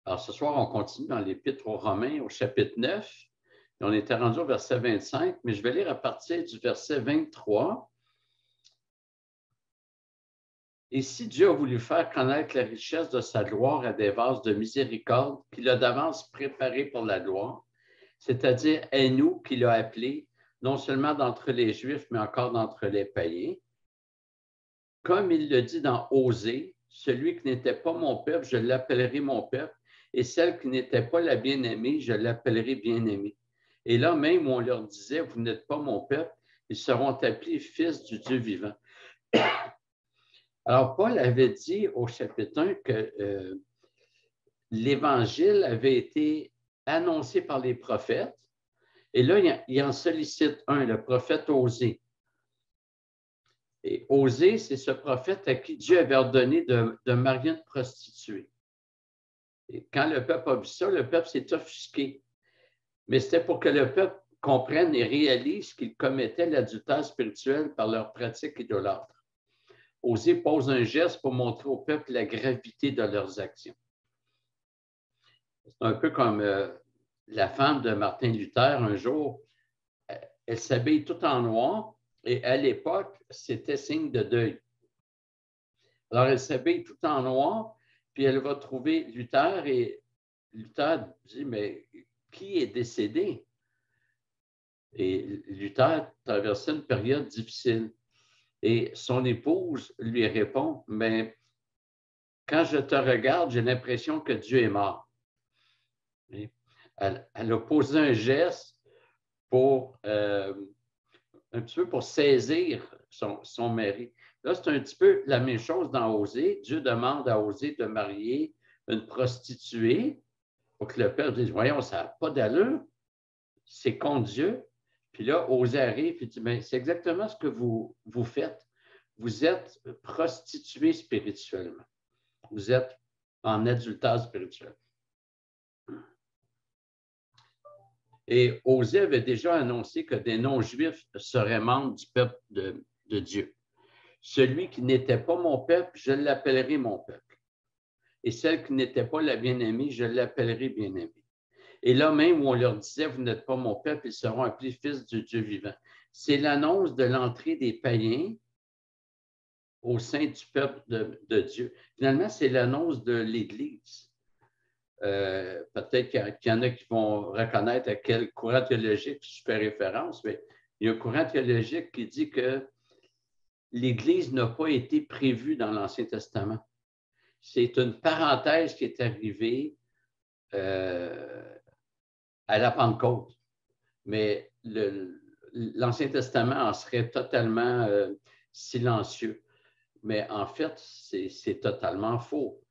Alors, ce soir, on continue dans l'Épître aux Romains au chapitre 9. Et on était rendu au verset 25, mais je vais lire à partir du verset 23. Et si Dieu a voulu faire connaître la richesse de sa gloire à des vases de miséricorde qu'il a d'avance préparés pour la gloire, c'est-à-dire à nous qu'il a appelés, non seulement d'entre les Juifs, mais encore d'entre les païens, comme il le dit dans Osée, celui qui n'était pas mon peuple, je l'appellerai mon peuple, et celle qui n'était pas la bien-aimée, je l'appellerai bien-aimée. Et là même où on leur disait, vous n'êtes pas mon peuple, ils seront appelés fils du Dieu vivant. Alors, Paul avait dit au chapitre 1 que l'Évangile avait été annoncé par les prophètes, et là, il en sollicite un, le prophète Osée. Et Osée, c'est ce prophète à qui Dieu avait ordonné de marier une prostituée. Et quand le peuple a vu ça, le peuple s'est offusqué. Mais c'était pour que le peuple comprenne et réalise qu'ils commettaient l'adultère spirituel par leur pratique idolâtre. Osée pose un geste pour montrer au peuple la gravité de leurs actions. C'est un peu comme la femme de Martin Luther, un jour, elle s'habille tout en noir et à l'époque, c'était signe de deuil. Alors, elle s'habille tout en noir, puis elle va trouver Luther et Luther dit, mais qui est décédé? Et Luther traversait une période difficile. Et son épouse lui répond, mais quand je te regarde, j'ai l'impression que Dieu est mort. Elle a posé un geste pour un petit peu pour saisir son mari. Là, c'est un petit peu la même chose dans Osée. Dieu demande à Osée de marier une prostituée pour que le père dise, voyons, ça n'a pas d'allure, c'est contre Dieu. Puis là, Osée arrive et dit, mais c'est exactement ce que vous faites. Vous êtes prostituée spirituellement. Vous êtes en adultère spirituel. Et Osée avait déjà annoncé que des non-juifs seraient membres du peuple de Dieu. Celui qui n'était pas mon peuple, je l'appellerai mon peuple. Et celle qui n'était pas la bien-aimée, je l'appellerai bien-aimée. Et là même où on leur disait, vous n'êtes pas mon peuple, ils seront appelés fils du Dieu vivant. C'est l'annonce de l'entrée des païens au sein du peuple de Dieu. Finalement, c'est l'annonce de l'Église. Peut-être qu'il y en a qui vont reconnaître à quel courant théologique je fais référence, mais il y a un courant théologique qui dit que l'Église n'a pas été prévue dans l'Ancien Testament. C'est une parenthèse qui est arrivée à la Pentecôte. Mais l'Ancien Testament en serait totalement silencieux. Mais en fait, c'est totalement faux.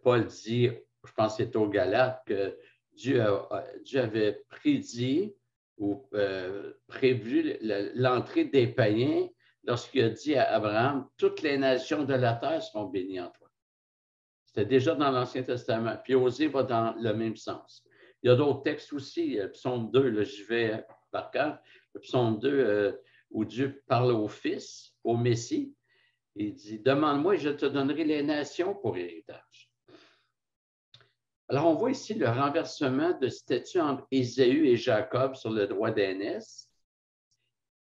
Paul dit, je pense que c'est aux Galates, que Dieu avait prédit ou prévu l'entrée des païens lorsqu'il a dit à Abraham, toutes les nations de la terre seront bénies en toi. C'était déjà dans l'Ancien Testament. Puis Osée va dans le même sens. Il y a d'autres textes aussi. Le psaume 2, là, j'y vais par cœur. Le psaume 2, où Dieu parle au Fils, au Messie. Il dit, demande-moi et je te donnerai les nations pour héritage. Alors, on voit ici le renversement de statut entre Ésaü et Jacob sur le droit d'aînesse,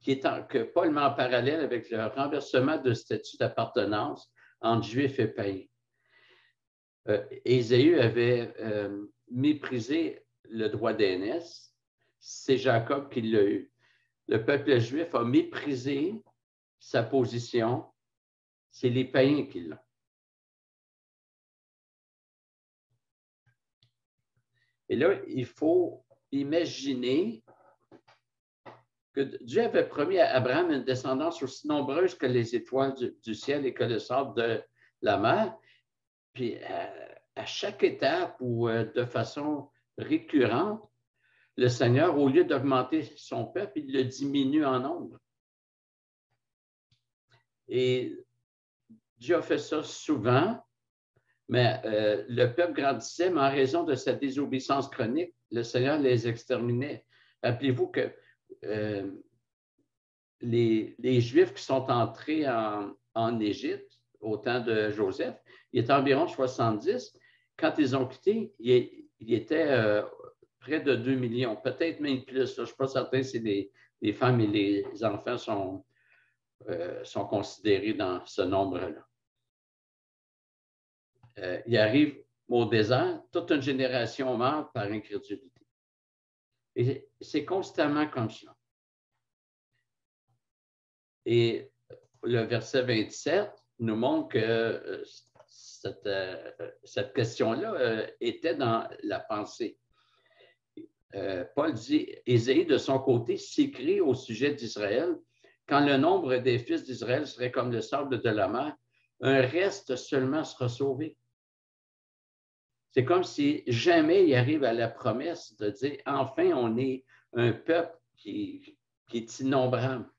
que Paul met en parallèle avec le renversement de statut d'appartenance entre Juifs et païens. Ésaü avait méprisé le droit d'aînesse, c'est Jacob qui l'a eu. Le peuple juif a méprisé sa position, c'est les païens qui l'ont. Et là, il faut imaginer que Dieu avait promis à Abraham une descendance aussi nombreuse que les étoiles du ciel et que le sable de la mer. Puis à chaque étape ou de façon récurrente, le Seigneur, au lieu d'augmenter son peuple, il le diminue en nombre. Et Dieu a fait ça souvent, mais le peuple grandissait, mais en raison de sa désobéissance chronique, le Seigneur les exterminait. Rappelez-vous que les Juifs qui sont entrés en Égypte au temps de Joseph, il était environ 70. quand ils ont quitté, il était près de 2 millions, peut-être même plus. Là, je ne suis pas certain si les femmes et les enfants sont considérés dans ce nombre-là. Il arrive au désert, toute une génération meurt par incrédulité. Et c'est constamment comme ça. Et le verset 27 nous montre que cette question-là était dans la pensée. Paul dit, Ésaïe, de son côté, s'écrie au sujet d'Israël, quand le nombre des fils d'Israël serait comme le sable de la mer, un reste seulement sera sauvé. C'est comme si jamais il arrive à la promesse de dire, enfin, on est un peuple qui est innombrable.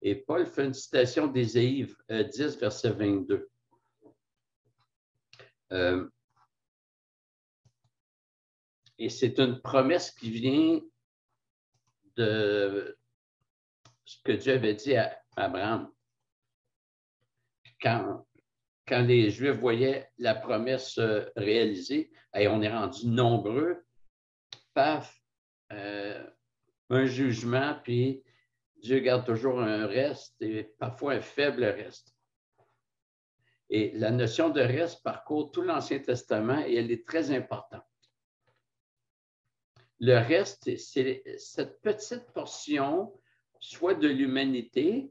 Et Paul fait une citation d'Ésaïe 10, verset 22. Et c'est une promesse qui vient de ce que Dieu avait dit à Abraham. Quand les Juifs voyaient la promesse se réaliser, et on est rendu nombreux, paf, un jugement, puis Dieu garde toujours un reste et parfois un faible reste. Et la notion de reste parcourt tout l'Ancien Testament et elle est très importante. Le reste, c'est cette petite portion, soit de l'humanité,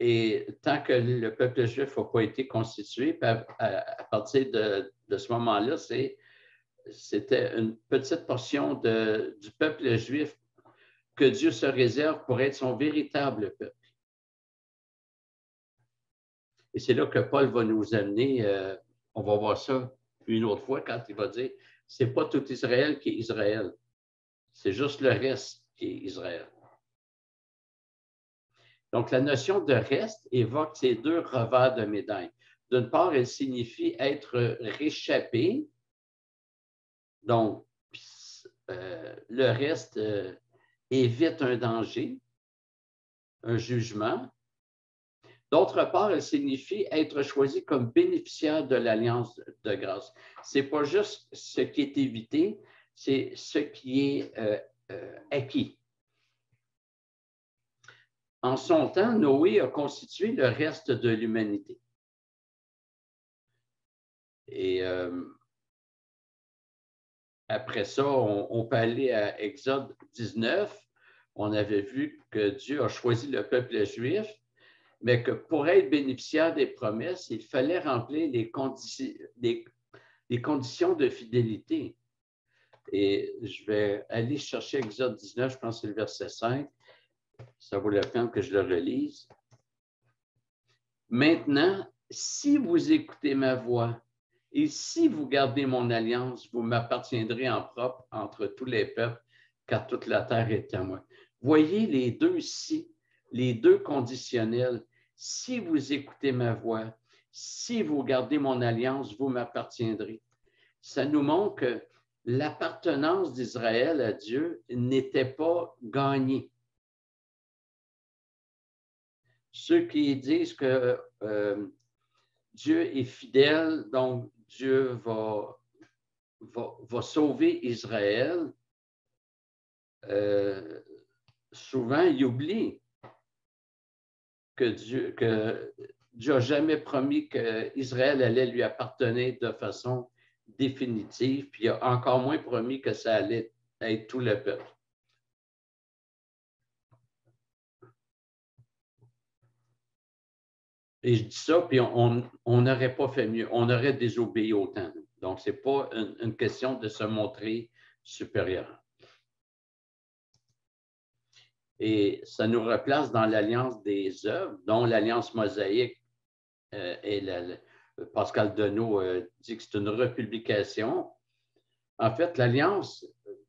et tant que le peuple juif n'a pas été constitué, à partir de ce moment-là, c'était une petite portion du peuple juif que Dieu se réserve pour être son véritable peuple. Et c'est là que Paul va nous amener, on va voir ça une autre fois quand il va dire, c'est pas tout Israël qui est Israël, c'est juste le reste qui est Israël. Donc, la notion de reste évoque ces deux revers de médaille. D'une part, elle signifie être réchappé. Donc, le reste évite un danger, un jugement. D'autre part, elle signifie être choisi comme bénéficiaire de l'alliance de grâce. Ce n'est pas juste ce qui est évité, c'est ce qui est acquis. En son temps, Noé a constitué le reste de l'humanité. Et après ça, on peut aller à Exode 19. On avait vu que Dieu a choisi le peuple juif, mais que pour être bénéficiaire des promesses, il fallait remplir les conditions de fidélité. Et je vais aller chercher Exode 19, je pense que c'est le verset 5. Ça vaut la peine que je le relise. Maintenant, si vous écoutez ma voix et si vous gardez mon alliance, vous m'appartiendrez en propre entre tous les peuples, car toute la terre est à moi. Voyez les deux si, les deux conditionnels. Si vous écoutez ma voix, si vous gardez mon alliance, vous m'appartiendrez. Ça nous montre que l'appartenance d'Israël à Dieu n'était pas gagnée. Ceux qui disent que Dieu est fidèle, donc Dieu va sauver Israël, souvent ils oublient que Dieu n'a jamais promis qu'Israël allait lui appartenir de façon définitive, puis il a encore moins promis que ça allait être tout le peuple. Et je dis ça, puis on n'aurait pas fait mieux. On aurait désobéi autant. Donc, ce n'est pas une question de se montrer supérieur. Et ça nous replace dans l'alliance des œuvres, dont l'alliance mosaïque et Pascal Denot dit que c'est une republication. En fait, l'alliance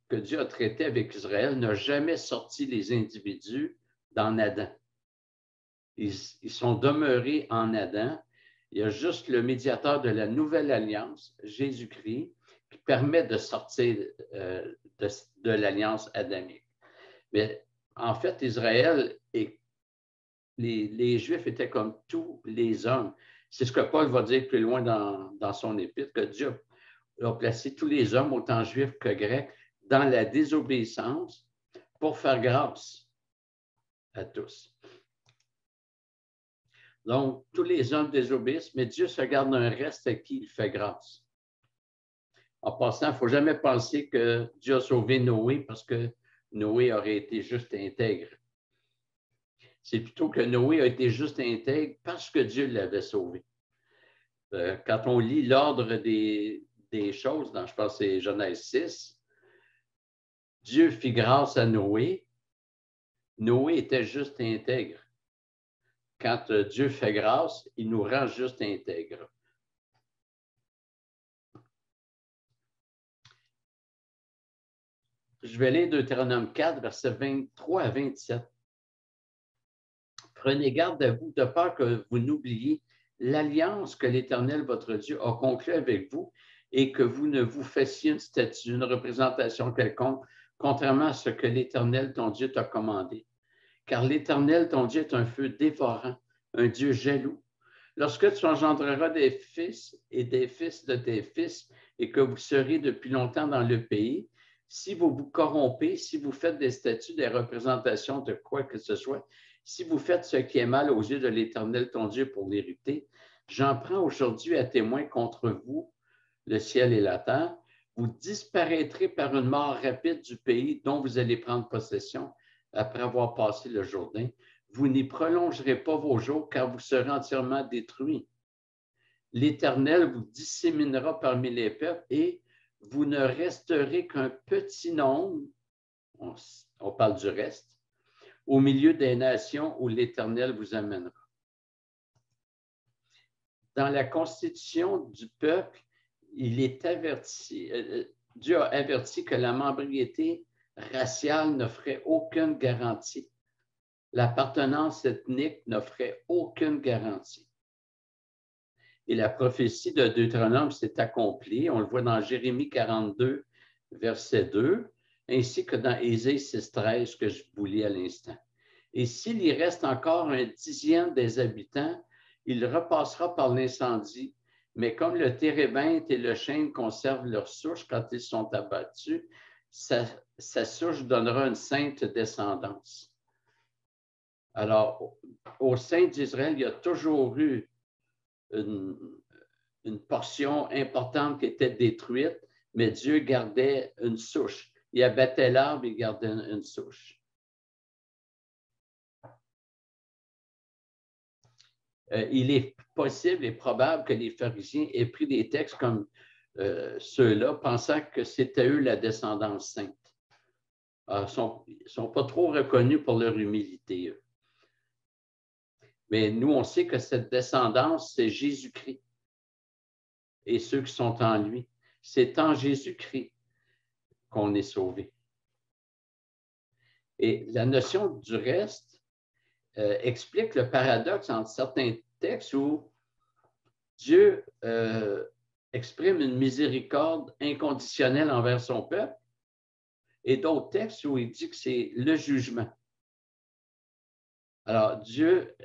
que Dieu a traitée avec Israël n'a jamais sorti les individus dans Adam. Ils sont demeurés en Adam. Il y a juste le médiateur de la nouvelle alliance, Jésus-Christ, qui permet de sortir de l'alliance adamique. Mais en fait, Israël et les Juifs étaient comme tous les hommes. C'est ce que Paul va dire plus loin dans son épître, que Dieu a placé tous les hommes, autant juifs que grecs, dans la désobéissance pour faire grâce à tous. Donc, tous les hommes désobéissent, mais Dieu se garde un reste à qui il fait grâce. En passant, il ne faut jamais penser que Dieu a sauvé Noé parce que Noé aurait été juste intègre. C'est plutôt que Noé a été juste intègre parce que Dieu l'avait sauvé. Quand on lit l'ordre des choses, dans, je pense que c'est Genèse 6, Dieu fit grâce à Noé. Noé était juste intègre. Quand Dieu fait grâce, il nous rend juste intègre. Je vais lire Deutéronome 4, versets 23 à 27. Prenez garde à vous, de peur que vous n'oubliez l'alliance que l'Éternel, votre Dieu, a conclue avec vous et que vous ne vous fassiez une statue, une représentation quelconque, contrairement à ce que l'Éternel, ton Dieu, t'a commandé. Car l'Éternel, ton Dieu, est un feu dévorant, un Dieu jaloux. Lorsque tu engendreras des fils et des fils de tes fils et que vous serez depuis longtemps dans le pays, si vous vous corrompez, si vous faites des statues, des représentations de quoi que ce soit, si vous faites ce qui est mal aux yeux de l'Éternel, ton Dieu, pour l'hériter, j'en prends aujourd'hui à témoin contre vous, le ciel et la terre. Vous disparaîtrez par une mort rapide du pays dont vous allez prendre possession après avoir passé le Jourdain. Vous n'y prolongerez pas vos jours, car vous serez entièrement détruits. L'Éternel vous disséminera parmi les peuples et vous ne resterez qu'un petit nombre, on parle du reste, au milieu des nations où l'Éternel vous amènera. Dans la constitution du peuple, il est averti, Dieu a averti que la membriété raciale n'offrait aucune garantie. L'appartenance ethnique n'offrait aucune garantie. Et la prophétie de Deutéronome s'est accomplie. On le voit dans Jérémie 42, verset 2, ainsi que dans Ésaïe 6,13 que je vous lis à l'instant. Et s'il y reste encore un dixième des habitants, il repassera par l'incendie. Mais comme le térébinthe et le chêne conservent leur souche quand ils sont abattus, sa souche donnera une sainte descendance. Alors, au sein d'Israël, il y a toujours eu une portion importante qui était détruite, mais Dieu gardait une souche. Il abattait l'arbre, il gardait une souche. Il est possible et probable que les pharisiens aient pris des textes comme ceux-là, pensant que c'était eux la descendance sainte. Ils ne sont pas trop reconnus pour leur humilité, eux. Mais nous, on sait que cette descendance, c'est Jésus-Christ et ceux qui sont en lui. C'est en Jésus-Christ qu'on est sauvé. Et la notion du reste explique le paradoxe entre certains textes où Dieu exprime une miséricorde inconditionnelle envers son peuple et d'autres textes où il dit que c'est le jugement. Alors, Dieu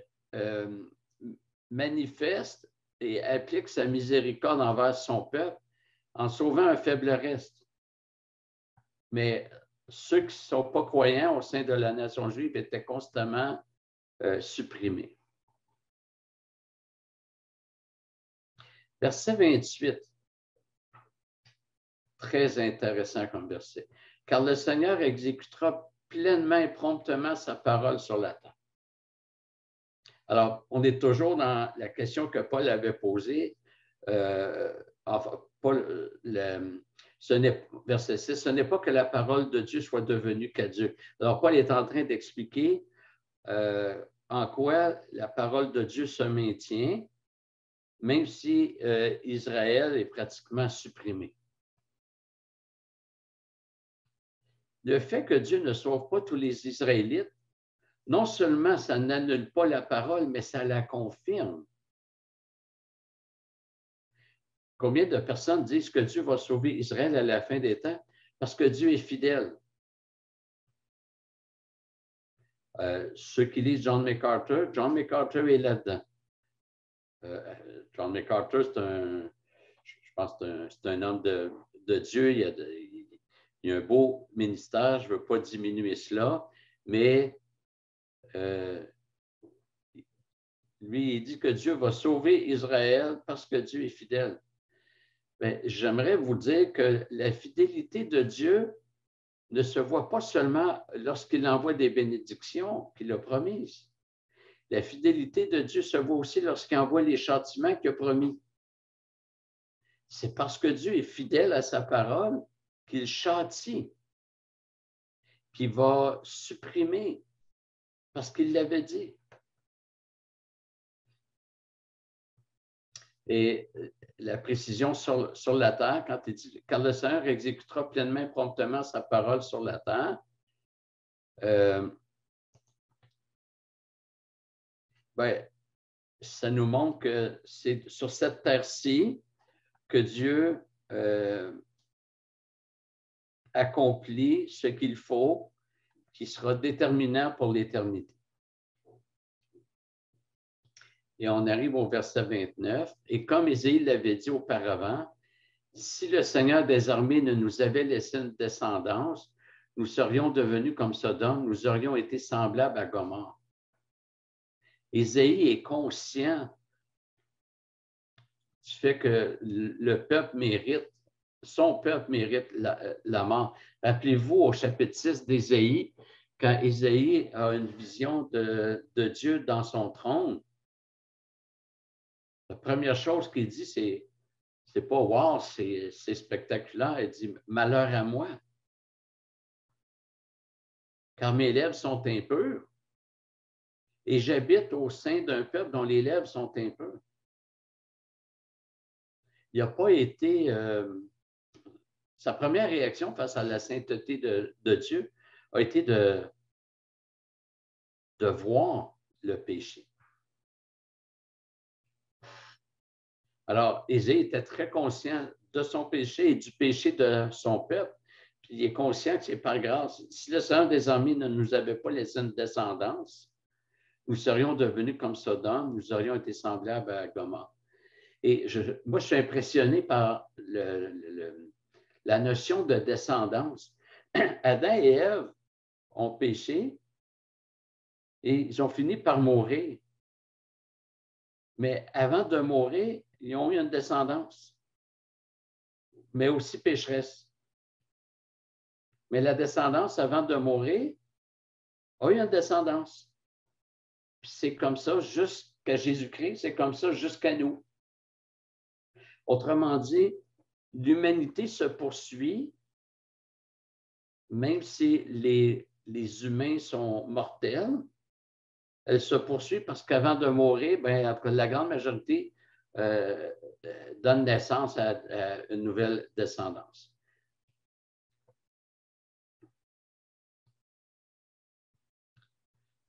manifeste et applique sa miséricorde envers son peuple en sauvant un faible reste. Mais ceux qui ne sont pas croyants au sein de la nation juive étaient constamment supprimés. Verset 28, très intéressant comme verset. Car le Seigneur exécutera pleinement et promptement sa parole sur la terre. Alors, on est toujours dans la question que Paul avait posée. Verset 6, ce n'est pas que la parole de Dieu soit devenue qu'Adieu. Alors, Paul est en train d'expliquer en quoi la parole de Dieu se maintient, même si Israël est pratiquement supprimé. Le fait que Dieu ne sauve pas tous les Israélites, non seulement ça n'annule pas la parole, mais ça la confirme. Combien de personnes disent que Dieu va sauver Israël à la fin des temps? Parce que Dieu est fidèle. Ceux qui lisent John MacArthur est là-dedans. John MacArthur, je pense que c'est un homme de Dieu. Il y a un beau ministère, je ne veux pas diminuer cela, mais lui, il dit que Dieu va sauver Israël parce que Dieu est fidèle. Mais j'aimerais vous dire que la fidélité de Dieu ne se voit pas seulement lorsqu'il envoie des bénédictions qu'il a promises. La fidélité de Dieu se voit aussi lorsqu'il envoie les châtiments qu'il a promis. C'est parce que Dieu est fidèle à sa parole qu'il châtie, qu'il va supprimer, parce qu'il l'avait dit. Et la précision sur la terre, quand il dit « Car le Seigneur exécutera pleinement et promptement sa parole sur la terre », ça nous montre que c'est sur cette terre-ci que Dieu accomplit ce qu'il faut, qui sera déterminant pour l'éternité. Et on arrive au verset 29. « Et comme Ésaïe l'avait dit auparavant, si le Seigneur des armées ne nous avait laissé une descendance, nous serions devenus comme Sodome, nous aurions été semblables à Gomorrhe. » Ésaïe est conscient du fait que le peuple mérite, son peuple mérite la mort. Rappelez-vous au chapitre 6 d'Ésaïe, quand Ésaïe a une vision de Dieu dans son trône, la première chose qu'il dit, c'est pas « wow, c'est spectaculaire », il dit « malheur à moi, car mes lèvres sont impures et j'habite au sein d'un peuple dont les lèvres sont impures. » Il n'a pas été... sa première réaction face à la sainteté de Dieu a été de voir le péché. Alors, Ésaïe était très conscient de son péché et du péché de son peuple. Puis il est conscient que c'est par grâce. Si le Seigneur des armées ne nous avait pas laissé une descendance, nous serions devenus comme Sodome, nous aurions été semblables à Gomorrhe. Et moi, je suis impressionné par la notion de descendance. Adam et Ève ont péché et ils ont fini par mourir. Mais avant de mourir, ils ont eu une descendance, mais aussi pécheresse. Mais la descendance, avant de mourir, a eu une descendance. Puis c'est comme ça jusqu'à Jésus-Christ, c'est comme ça jusqu'à nous. Autrement dit, l'humanité se poursuit, même si les humains sont mortels, elle se poursuit parce qu'avant de mourir, la grande majorité donne naissance à une nouvelle descendance.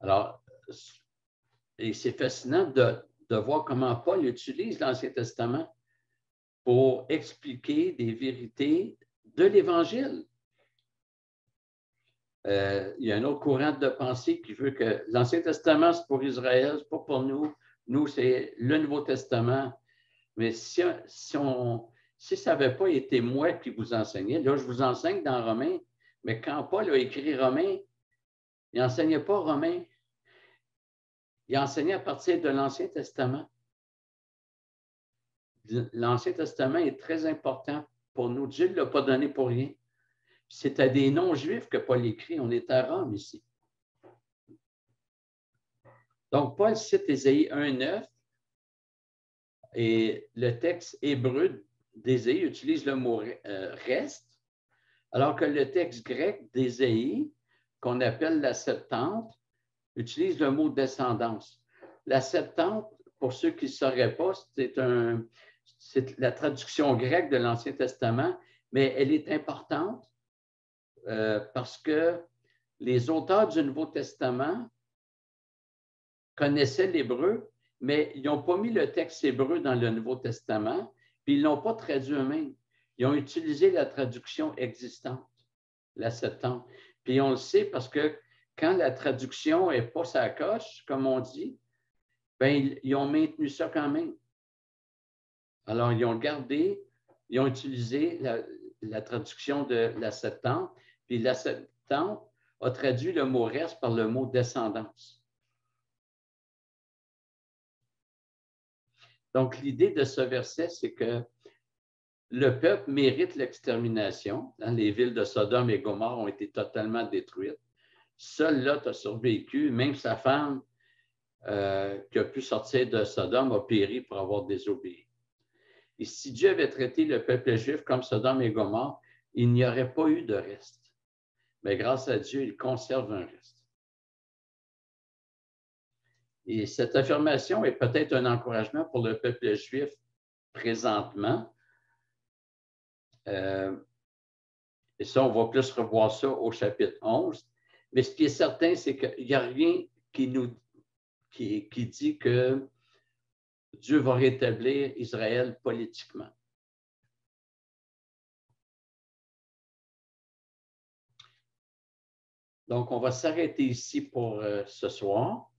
Alors, et c'est fascinant de voir comment Paul utilise l'Ancien Testament pour expliquer des vérités de l'Évangile. Il y a un autre courant de pensée qui veut que l'Ancien Testament, c'est pour Israël, c'est pas pour nous. Nous, c'est le Nouveau Testament. Mais si ça n'avait pas été moi qui vous enseignais, là, je vous enseigne dans Romains, mais quand Paul a écrit Romains, il n'enseignait pas Romains. Il enseignait à partir de l'Ancien Testament. L'Ancien Testament est très important pour nous. Dieu ne l'a pas donné pour rien. C'est à des non-juifs que Paul écrit. On est à Rome ici. Donc, Paul cite Ésaïe 1,9 et le texte hébreu d'Ésaïe utilise le mot reste, alors que le texte grec d'Ésaïe, qu'on appelle la Septante, utilise le mot descendance. La Septante, pour ceux qui ne sauraient pas, c'est la traduction grecque de l'Ancien Testament, mais elle est importante parce que les auteurs du Nouveau Testament connaissaient l'hébreu, mais ils n'ont pas mis le texte hébreu dans le Nouveau Testament, puis ils ne l'ont pas traduit eux-mêmes. Ils ont utilisé la traduction existante, la Septante. Puis on le sait parce que quand la traduction n'est pas sa coche, comme on dit, ils ont maintenu ça quand même. Alors, ils ont gardé, ils ont utilisé la traduction de la Septante, puis la Septante a traduit le mot reste par le mot descendance. Donc, l'idée de ce verset, c'est que le peuple mérite l'extermination. Les villes de Sodome et Gomorrhe ont été totalement détruites. Seul Lot a survécu, même sa femme qui a pu sortir de Sodome a péri pour avoir désobéi. Et si Dieu avait traité le peuple juif comme Sodome et Gomorrhe, il n'y aurait pas eu de reste. Mais grâce à Dieu, il conserve un reste. Et cette affirmation est peut-être un encouragement pour le peuple juif présentement. Et ça, on va plus revoir ça au chapitre 11. Mais ce qui est certain, c'est qu'il n'y a rien qui dit que Dieu va rétablir Israël politiquement. Donc, on va s'arrêter ici pour ce soir.